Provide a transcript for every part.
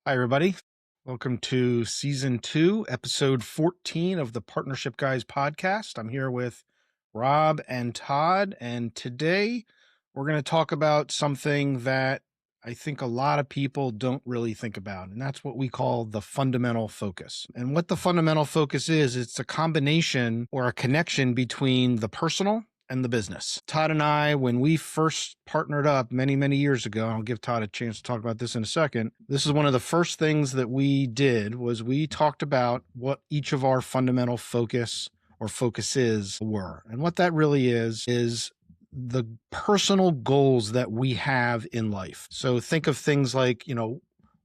Hi, everybody. Welcome to season 2, episode 14 of the Partnership Guys podcast. I'm here with Rob and Todd, and today we're going to talk about something that I think a lot of people don't really think about, and that's what we call the fundamental focus. And what the fundamental focus is, it's a combination or a connection between the personal and the business. Todd and I, when we first partnered up many, many years ago, I'll give Todd a chance to talk about this in a second. This is one of the first things that we did was we talked about what each of our fundamental focus or focuses were. And what that really is the personal goals that we have in life. So think of things like,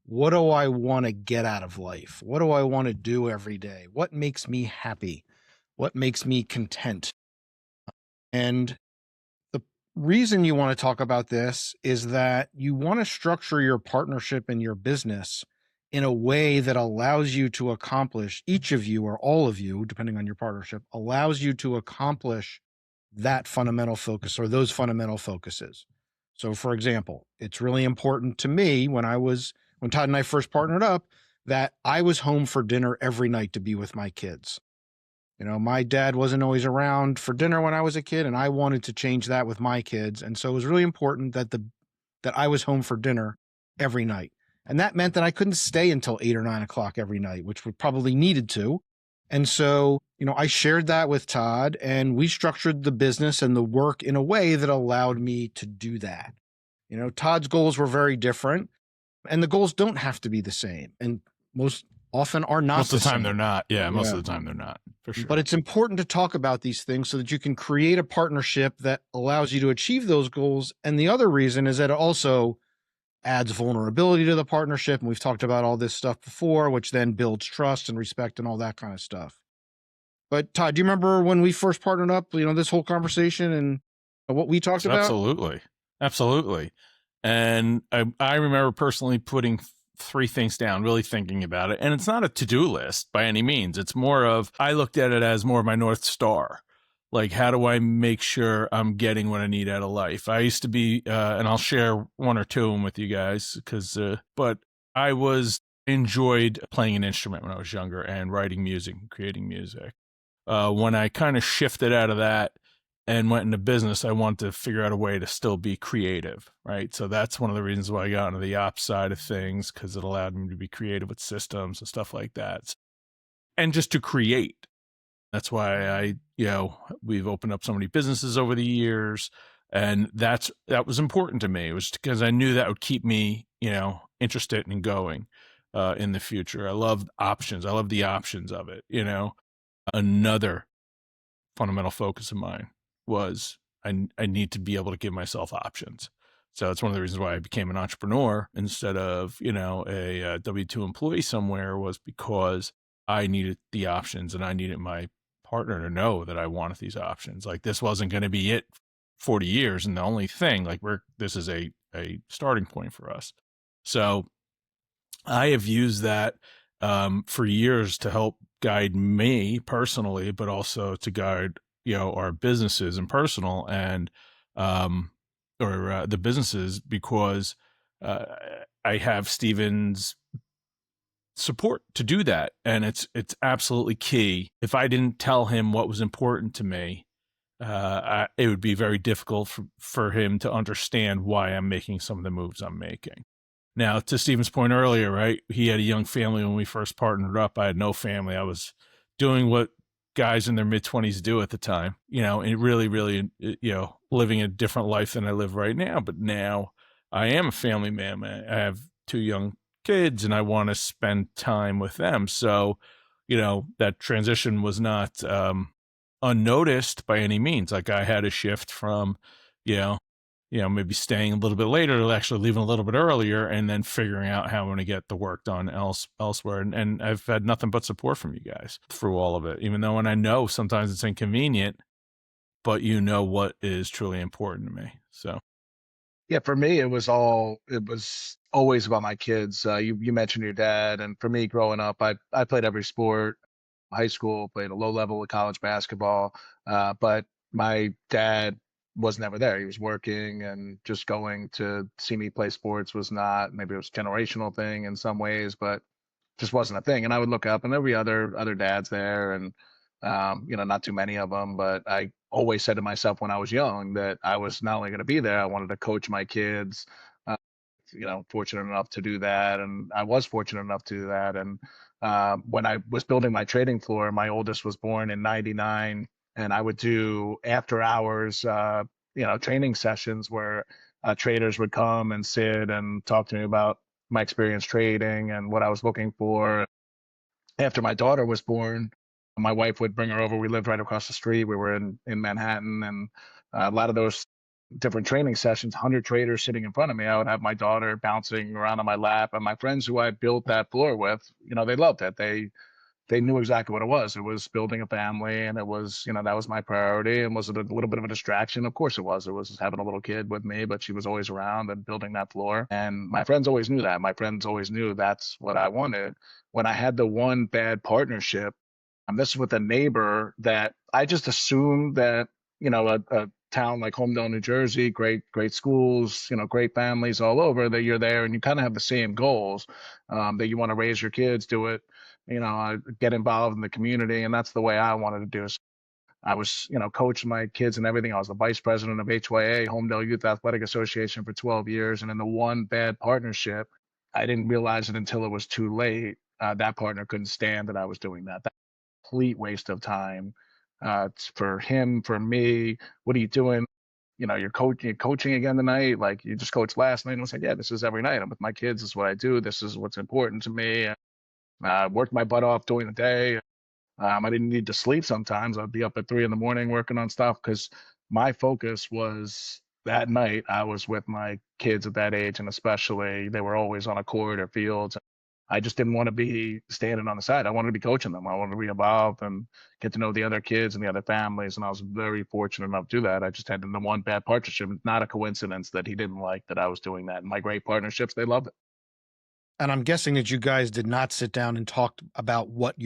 what do I want to get out of life? What do I want to do every day? What makes me happy? What makes me content? And the reason you want to talk about this is that you want to structure your partnership and your business in a way that allows you to accomplish, each of you or all of you, depending on your partnership, allows you to accomplish that fundamental focus or those fundamental focuses. So, for example, it's really important to me when Todd and I first partnered up that I was home for dinner every night to be with my kids. My dad wasn't always around for dinner when I was a kid, and I wanted to change that with my kids. And so it was really important that I was home for dinner every night. And that meant that I couldn't stay until 8 or 9 o'clock every night, which we probably needed to. And so, I shared that with Todd, and we structured the business and the work in a way that allowed me to do that. Todd's goals were very different, and the goals don't have to be the same. And most often are not Most of the time same. they're not. Yeah, most of the time they're not, for sure. But it's important to talk about these things so that you can create a partnership that allows you to achieve those goals. And the other reason is that it also adds vulnerability to the partnership. And we've talked about all this stuff before, which then builds trust and respect and all that kind of stuff. But Todd, do you remember when we first partnered up, this whole conversation and what we talked about? Absolutely. Absolutely. And I remember personally putting 3 things down, really thinking about it. And it's not a to-do list by any means. It's more of, I looked at it as more of my North Star. Like, how do I make sure I'm getting what I need out of life? I used to be, and I'll share 1 or 2 of them with you guys, but I enjoyed playing an instrument when I was younger and writing music and creating music. When I kind of shifted out of that and went into business, I wanted to figure out a way to still be creative, right? So that's one of the reasons why I got into the ops side of things, because it allowed me to be creative with systems and stuff like that. And just to create. That's why we've opened up so many businesses over the years. And that was important to me. It was because I knew that would keep me, interested and going in the future. I love options. I love the options of it, Another fundamental focus of mine was I need to be able to give myself options. So it's one of the reasons why I became an entrepreneur instead of, a W-2 employee somewhere, was because I needed the options and I needed my partner to know that I wanted these options. Like, this wasn't going to be it 40 years. And the only thing, like, this is a starting point for us. So I have used that for years to help guide me personally, but also to guide, our businesses and personal and, the businesses, because I have Steven's support to do that. And it's absolutely key. If I didn't tell him what was important to me, it would be very difficult for him to understand why I'm making some of the moves I'm making. Now, to Steven's point earlier, right? He had a young family when we first partnered up. I had no family. I was doing what guys in their mid-20s do at the time, and really, really, living a different life than I live right now. But now I am a family man. I have 2 young kids and I want to spend time with them. So, that transition was not unnoticed by any means. Like, I had a shift from, maybe staying a little bit later to actually leaving a little bit earlier, and then figuring out how I'm going to get the work done elsewhere. And I've had nothing but support from you guys through all of it, even though, and I know sometimes it's inconvenient, but what is truly important to me. So. Yeah, for me, it was always about my kids. You mentioned your dad, and for me, growing up, I played every sport. High school, played a low level of college basketball, but my dad was never there. He was working, and just going to see me play sports was not, maybe it was a generational thing in some ways, but just wasn't a thing. And I would look up, and there'd be other dads there, and not too many of them, but I always said to myself when I was young that I was not only going to be there, I wanted to coach my kids. Uh, Fortunate enough to do that, and I was fortunate enough to do that. And when I was building my trading floor, my oldest was born in '99, and I would do after hours, training sessions where traders would come and sit and talk to me about my experience trading and what I was looking for. After my daughter was born, my wife would bring her over. We lived right across the street. We were in Manhattan, and a lot of those different training sessions, 100 traders sitting in front of me. I would have my daughter bouncing around on my lap, and my friends who I built that floor with, they loved it. They knew exactly what it was. It was building a family, and it was, that was my priority. And was it a little bit of a distraction? Of course it was. It was having a little kid with me, but she was always around and building that floor. And my friends always knew that. My friends always knew that's what I wanted. When I had the one bad partnership, this is with a neighbor that I just assumed that, a town like Homedale, New Jersey, great schools, great families all over, that you're there and you kind of have the same goals, that you want to raise your kids, do it, get involved in the community. And that's the way I wanted to do it. I was, coaching my kids and everything. I was the vice president of HYA, Homedale Youth Athletic Association, for 12 years. And in the one bad partnership, I didn't realize it until it was too late. That partner couldn't stand that I was doing that. Complete waste of time, for him, for me. What are you doing? You're coaching again tonight. Like, you just coached last night. And I said, yeah, this is every night. I'm with my kids. This is what I do. This is what's important to me. Worked my butt off during the day. I didn't need to sleep sometimes. I'd be up at 3 in the morning working on stuff because my focus was that night. I was with my kids at that age, and especially they were always on a court or fields. I just didn't want to be standing on the side. I wanted to be coaching them. I wanted to be involved and get to know the other kids and the other families. And I was very fortunate enough to do that. I just had the one bad partnership. It's not a coincidence that he didn't like that I was doing that. And my great partnerships, they loved it. And I'm guessing that you guys did not sit down and talk about what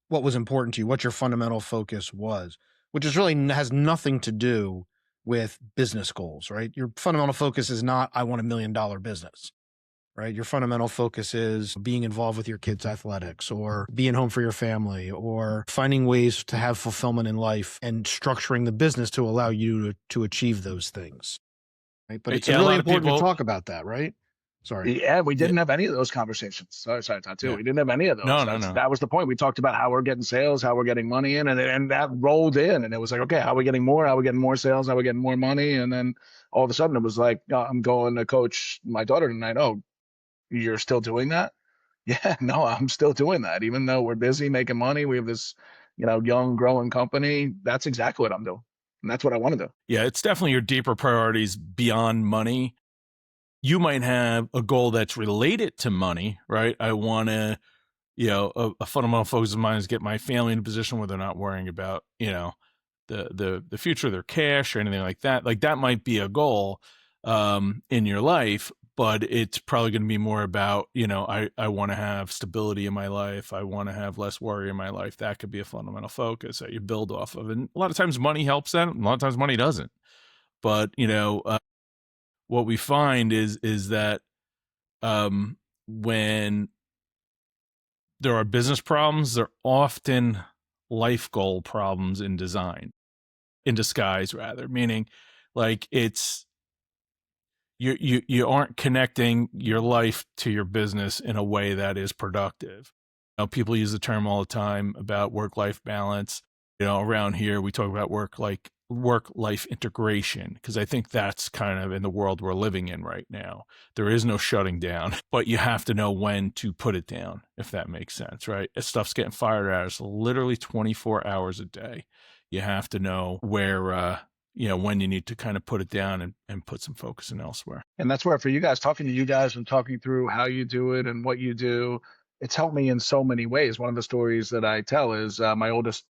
was important to you, what your fundamental focus was, which is really has nothing to do with business goals, right? Your fundamental focus is not, I want $1 million business, right? Your fundamental focus is being involved with your kids' athletics, or being home for your family, or finding ways to have fulfillment in life and structuring the business to allow you to achieve those things, right? But it's really important to talk about that, right? Sorry. Yeah, we didn't have any of those conversations. Sorry, Todd, too. Yeah. We didn't have any of those. No. That was the point. We talked about how we're getting sales, how we're getting money in, and that rolled in. And it was like, okay, how are we getting more? How are we getting more sales? How are we getting more money? And then all of a sudden it was like, I'm going to coach my daughter tonight. Oh, you're still doing that? Yeah, no, I'm still doing that. Even though we're busy making money, we have this, young, growing company. That's exactly what I'm doing. And that's what I want to do. Yeah, it's definitely your deeper priorities beyond money. You might have a goal that's related to money, right? I want to, a fundamental focus of mine is get my family in a position where they're not worrying about, the future of their cash or anything like that. Like, that might be a goal in your life, but it's probably going to be more about, I want to have stability in my life. I want to have less worry in my life. That could be a fundamental focus that you build off of. And a lot of times money helps that. A lot of times money doesn't. But, what we find is that when there are business problems, they're often life goal problems in disguise, rather. Meaning, like, it's you aren't connecting your life to your business in a way that is productive. People use the term all the time about work-life balance. Around here we talk about work-life integration, because I think that's kind of in the world we're living in right now. There is no shutting down, but you have to know when to put it down, if that makes sense, right? If stuff's getting fired at us literally 24 hours a day, you have to know where, when you need to kind of put it down and put some focus in elsewhere. And that's where, for you guys, talking to you guys and talking through how you do it and what you do, it's helped me in so many ways. One of the stories that I tell is my oldest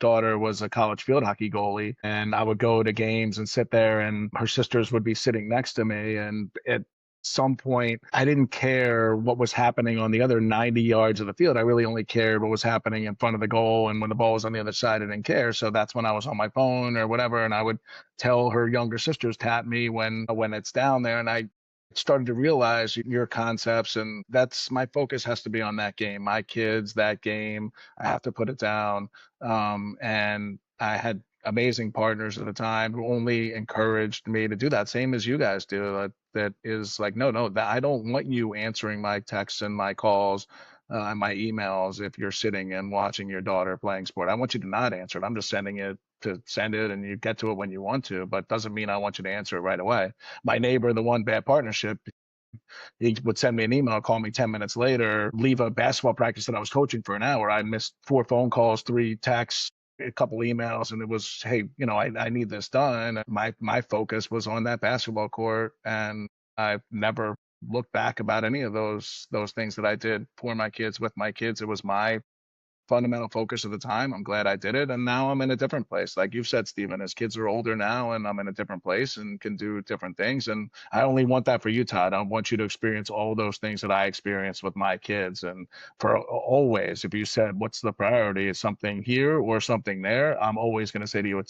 daughter was a college field hockey goalie, and I would go to games and sit there, and her sisters would be sitting next to me. And some point, I didn't care what was happening on the other 90 yards of the field. I really only cared what was happening in front of the goal. And when the ball was on the other side, I didn't care. So that's when I was on my phone or whatever. And I would tell her younger sisters, tap me when it's down there. And I started to realize your concepts. And that's my focus has to be on that game, my kids, that game. I have to put it down. And I had amazing partners at the time who only encouraged me to do that, same as you guys do. That is like, no, that I don't want you answering my texts and my calls and my emails if you're sitting and watching your daughter playing sport. I want you to not answer it. I'm just sending it to send it, and you get to it when you want to, but doesn't mean I want you to answer it right away. My neighbor, the one bad partnership, he would send me an email, call me 10 minutes later, leave a basketball practice that I was coaching for an hour. I missed 4 phone calls, 3 texts, a couple emails, and it was, hey, I need this done. My focus was on that basketball court, and I've never looked back about any of those things that I did for my kids, with my kids. It was my fundamental focus at the time. I'm glad I did it. And now I'm in a different place. Like you've said, Stephen, his kids are older now and I'm in a different place and can do different things. And I only want that for you, Todd. I want you to experience all those things that I experienced with my kids. And for always, if you said, what's the priority? Is something here or something there? I'm always going to say to you,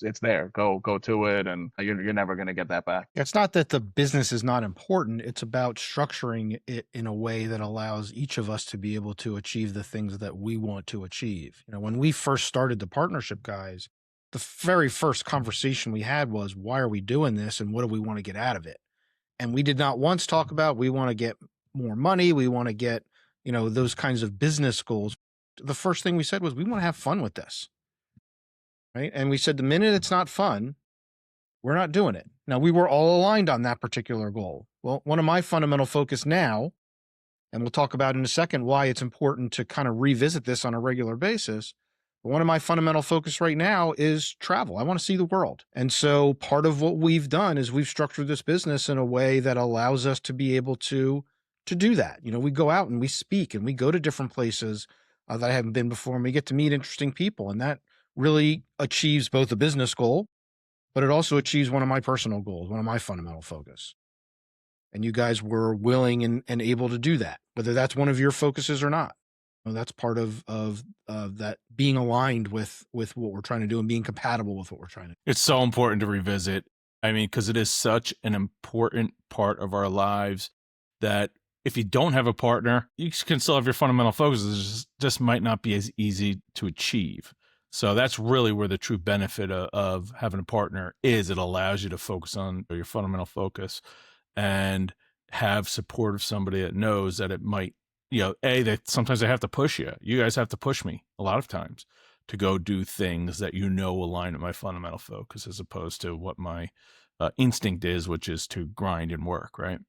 it's there. Go to it, and you're never going to get that back. It's not that the business is not important. It's about structuring it in a way that allows each of us to be able to achieve the things that we want to achieve. When we first started the partnership, guys, the very first conversation we had was, why are we doing this and what do we want to get out of it? And we did not once talk about, we want to get more money. We want to get, those kinds of business goals. The first thing we said was, we want to have fun with this. Right. And we said, the minute it's not fun, we're not doing it. Now, we were all aligned on that particular goal. Well, one of my fundamental focus now, and we'll talk about in a second why it's important to kind of revisit this on a regular basis. But one of my fundamental focus right now is travel. I want to see the world. And so part of what we've done is we've structured this business in a way that allows us to be able to do that. We go out and we speak and we go to different places that I haven't been before, and we get to meet interesting people. And that really achieves both a business goal, but it also achieves one of my personal goals, one of my fundamental focus. And you guys were willing and able to do that, whether that's one of your focuses or not. That's part of that being aligned with what we're trying to do and being compatible with what we're trying to do. It's so important to revisit. I mean, because it is such an important part of our lives that if you don't have a partner, you can still have your fundamental focuses. It just might not be as easy to achieve. So that's really where the true benefit of having a partner is. It allows you to focus on your fundamental focus and have support of somebody that knows that it might, that sometimes they have to push you. You guys have to push me a lot of times to go do things that align with my fundamental focus, as opposed to what my instinct is, which is to grind and work, right?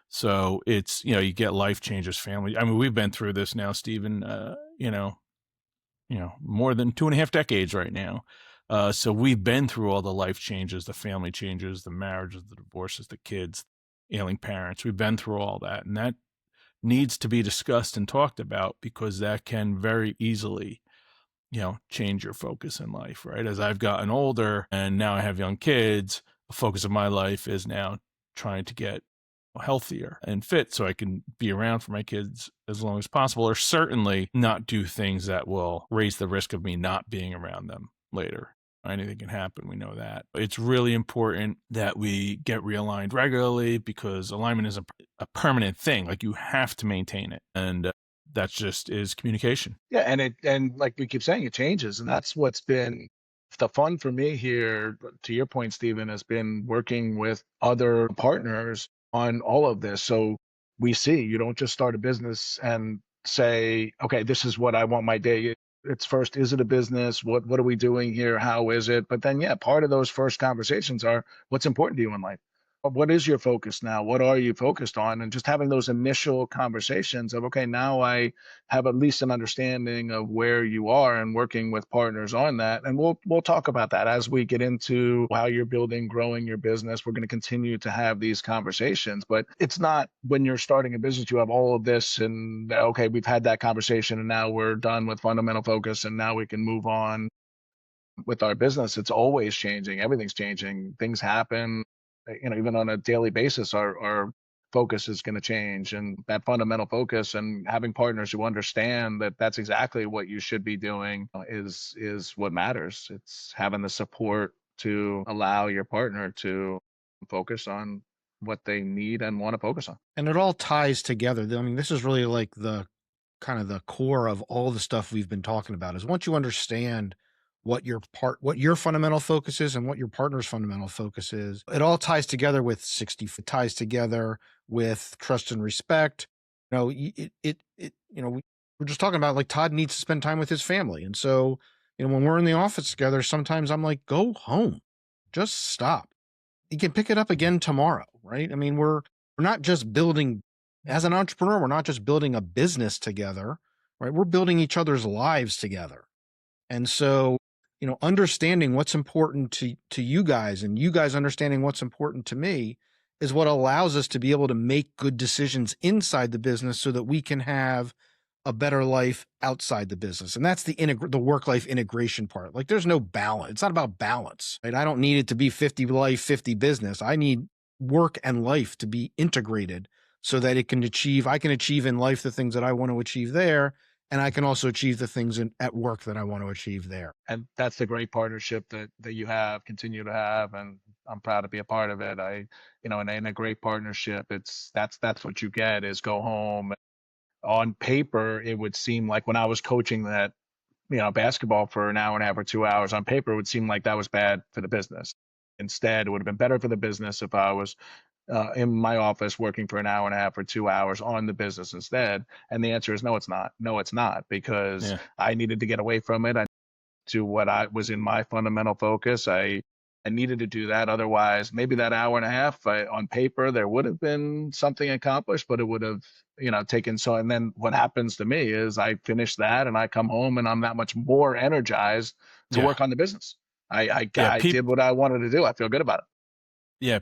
So it's, you get life changes, family. I mean, we've been through this now, Stephen, more than 2.5 decades right now. So we've been through all the life changes, the family changes, the marriages, the divorces, the kids, ailing parents. We've been through all that. And that needs to be discussed and talked about, because that can very easily, change your focus in life, right? As I've gotten older and now I have young kids, the focus of my life is now trying to get healthier and fit so I can be around for my kids as long as possible, or certainly not do things that will raise the risk of me not being around them later. Anything can happen. We know that. It's really important that we get realigned regularly, because alignment is a permanent thing. Like, you have to maintain it. And that just is communication. Yeah. And like we keep saying, it changes. And that's what's been the fun for me here, to your point, Stephen, has been working with other partners on all of this. So we see, you don't just start a business and say, okay, this is what I want my day. It's first, is it a business? What are we doing here? How is it? But then, yeah, part of those first conversations are, what's important to you in life? What is your focus now? What are you focused on? And just having those initial conversations of, okay, now I have at least an understanding of where you are, and working with partners on that. And we'll talk about that as we get into how you're building, growing your business. We're going to continue to have these conversations, but it's not when you're starting a business, you have all of this and, okay, we've had that conversation and now we're done with fundamental focus and now we can move on with our business. It's always changing. Everything's changing. Things happen. Even on a daily basis, our focus is going to change, and that fundamental focus and having partners who understand that that's exactly what you should be doing is what matters. It's having the support to allow your partner to focus on what they need and want to focus on. And it all ties together. I mean, this is really like the kind of the core of all the stuff we've been talking about is once you understand what your fundamental focus is and what your partner's fundamental focus is, it all ties together with 60, it ties together with trust and respect. We're just talking about like Todd needs to spend time with his family. And so, when we're in the office together, sometimes I'm like, go home, just stop. You can pick it up again tomorrow, right? I mean, we're not just building as an entrepreneur, we're not just building a business together, right? We're building each other's lives together. And so, understanding what's important to you guys and you guys understanding what's important to me is what allows us to be able to make good decisions inside the business so that we can have a better life outside the business. And that's the work-life integration part. Like there's no balance. It's not about balance, right? I don't need it to be 50 life, 50 business. I need work and life to be integrated so that I can achieve in life the things that I want to achieve there. And I can also achieve the things at work that I want to achieve there. And that's the great partnership that you have, continue to have. And I'm proud to be a part of it. In a great partnership, that's what you get is go home. On paper, it would seem like when I was coaching that, basketball for an hour and a half or 2 hours, on paper, it would seem like that was bad for the business. Instead, it would have been better for the business if I was in my office working for an hour and a half or 2 hours on the business instead. And the answer is no, it's not. No, it's not, because I needed to get away from it. To what I was in my fundamental focus. I needed to do that. Otherwise, maybe that hour and a half on paper, there would have been something accomplished, but it would have, taken so. And then what happens to me is I finish that and I come home and I'm that much more energized to work on the business. I did what I wanted to do. I feel good about it. Yeah.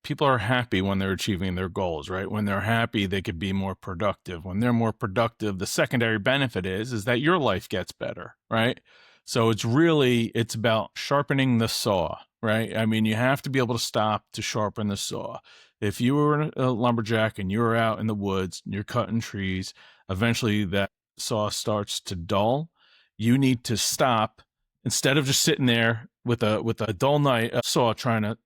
People are happy when they're achieving their goals, right? When they're happy, they could be more productive. When they're more productive, the secondary benefit is that your life gets better, right? So it's about sharpening the saw, right? I mean, you have to be able to stop to sharpen the saw. If you were a lumberjack and you're out in the woods and you're cutting trees, eventually that saw starts to dull. You need to stop instead of just sitting there with a dull saw trying to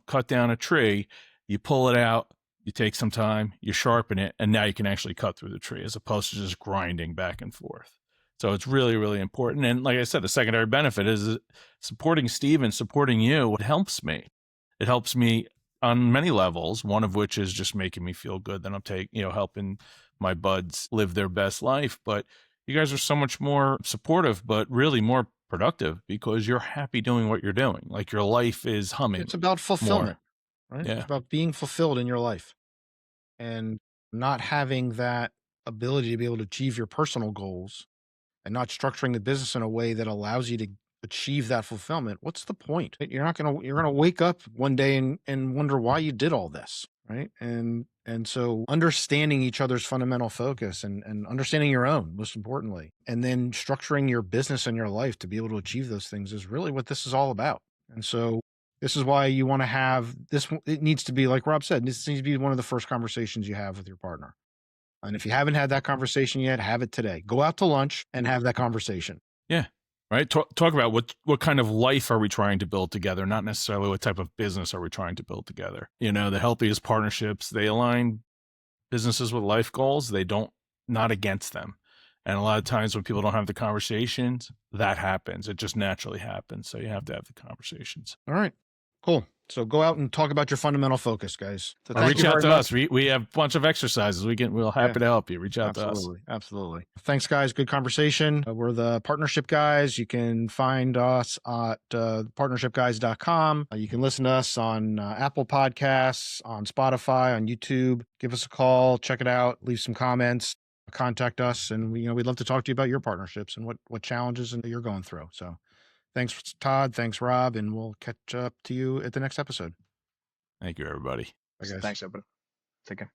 cut down a tree. You pull it out, you take some time, you sharpen it, and now you can actually cut through the tree as opposed to just grinding back and forth. So it's really, really important. And like I said, the secondary benefit is supporting Steve and supporting you. It helps me. It helps me on many levels, one of which is just making me feel good that I'm helping my buds live their best life. But you guys are so much more supportive, but really more productive because you're happy doing what you're doing. Like your life is humming. It's about fulfillment, right? Yeah. It's about being fulfilled in your life and not having that ability to be able to achieve your personal goals and not structuring the business in a way that allows you to achieve that fulfillment. What's the point? You're going to wake up one day and wonder why you did all this. Right. And so understanding each other's fundamental focus and understanding your own, most importantly, and then structuring your business and your life to be able to achieve those things is really what this is all about. And so this is why you want to have this. It needs to be, like Rob said, this needs to be one of the first conversations you have with your partner. And if you haven't had that conversation yet, have it today. Go out to lunch and have that conversation. Yeah. Right. Talk about what kind of life are we trying to build together, not necessarily what type of business are we trying to build together. The healthiest partnerships, they align businesses with life goals. They don't, not against them. And a lot of times when people don't have the conversations, that happens. It just naturally happens. So you have to have the conversations. All right. Cool. So go out and talk about your fundamental focus, guys. So reach out to us. We have a bunch of exercises. We'll happy to help you. Reach out to us. Absolutely. Thanks, guys. Good conversation. We're the Partnership Guys. You can find us at partnershipguys.com. You can listen to us on Apple Podcasts, on Spotify, on YouTube. Give us a call. Check it out. Leave some comments. Contact us. And we'd love to talk to you about your partnerships and what challenges you're going through. So thanks, Todd. Thanks, Rob. And we'll catch up to you at the next episode. Thank you, everybody. Thanks, everybody. Take care.